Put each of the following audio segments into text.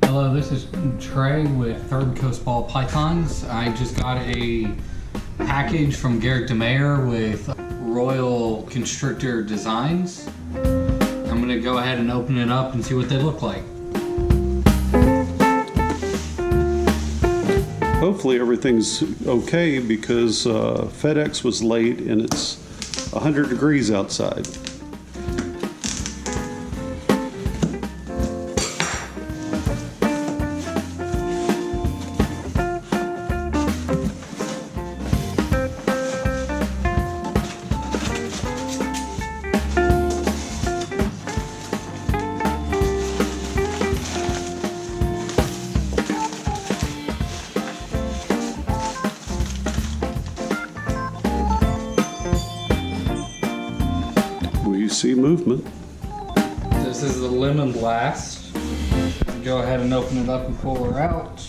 Hello, this is Trey with Third Coast Ball Pythons. I just got a package from Garrett DeMayer with Royal Constrictor designs. I'm gonna go ahead and open it up and see what they look like. Hopefully everything's okay because FedEx was late and it's 100 degrees outside. We see movement. This is the Lemon Blast. Go ahead and open it up and pull her out.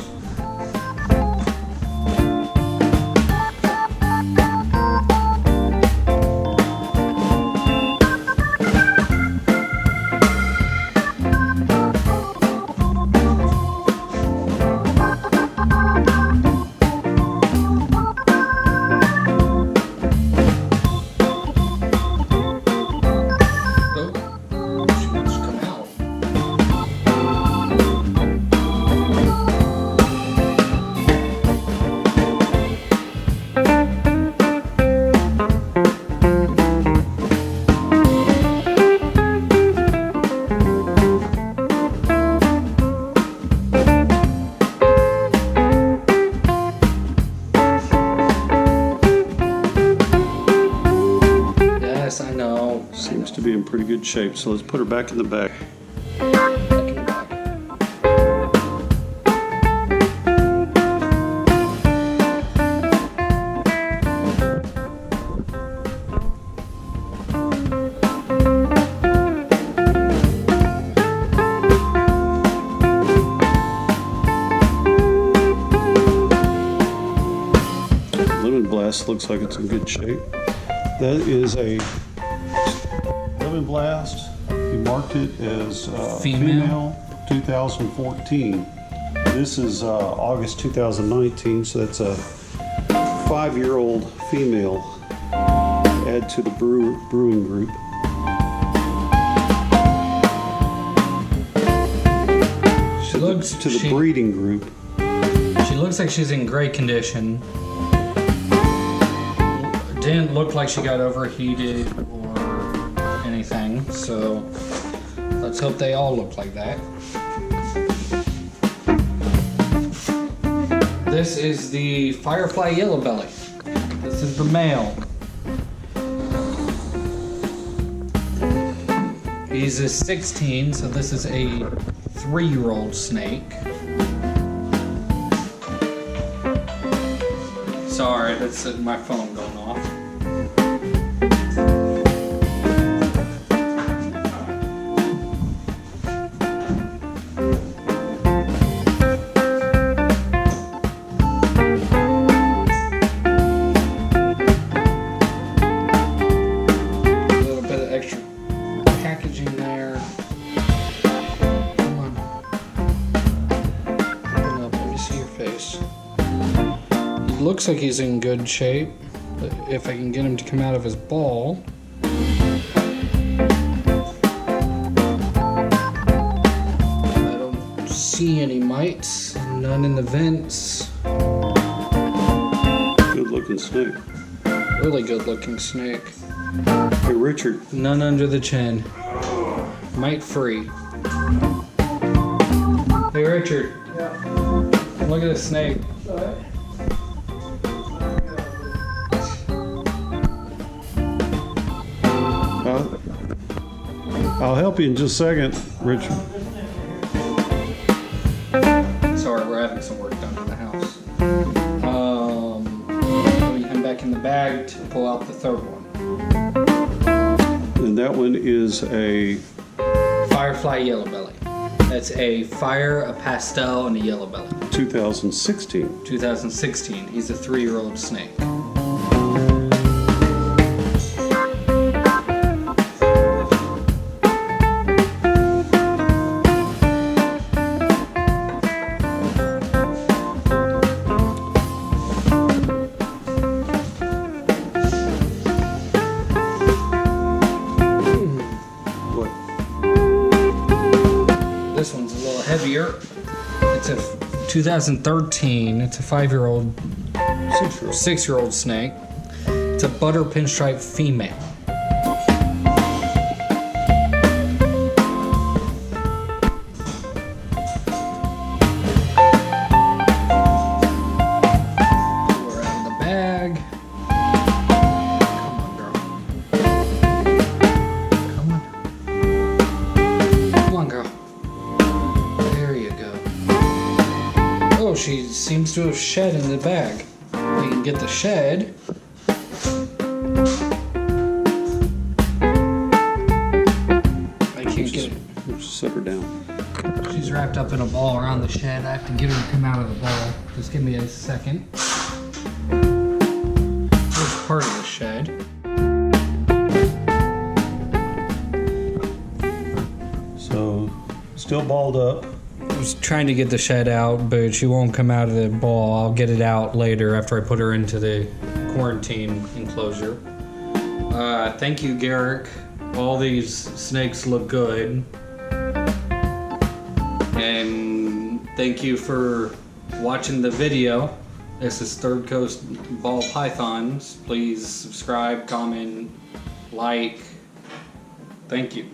I know. Seems to be in pretty good shape, so let's put her back in the bag. Lemon Blast looks like it's in good shape. That is a Lemon Blast. He marked it as female 2014. This is August 2019, so that's a 5-year-old female. Add to the brewing group. She looks to the breeding group. She looks like she's in great condition. Didn't look like she got overheated or anything, so let's hope they all look like that. This is the Firefly Yellow Belly. This is the male. He's a 16, so this is a 3-year-old snake. Sorry, that's my phone going off. A little bit of extra packaging there. Come on. Open up, let me see your face. Looks like he's in good shape, but if I can get him to come out of his ball. I don't see any mites, none in the vents. Good looking snake. Really good looking snake. Hey Richard. None under the chin. Mite free. Hey Richard. Yeah. Look at this snake. Sorry. I'll help you in just a second, Richard. Sorry, we're having some work done in the house. Putting him back in the bag to pull out the third one. And that one is a Firefly Yellow Belly. That's a fire, a pastel, and a yellow belly. 2016. 2016. He's a 3-year-old snake. here. It's a 2013. It's a 5-year-old, 6-year-old snake. It's a butter pinstripe female. Pull her out of the bag. Come on, girl. Come on. Come on, girl. There you go. Oh, she seems to have shed in the bag. We can get the shed. I can't get it. Just set her down. She's wrapped up in a ball around the shed. I have to get her to come out of the ball. Just give me a second. Here's part of the shed. So, still balled up. I was trying to get the shed out, but she won't come out of the ball. I'll get it out later after I put her into the quarantine enclosure. Thank you, Garrick. All these snakes look good. And thank you for watching the video. This is Third Coast Ball Pythons. Please subscribe, comment, like. Thank you.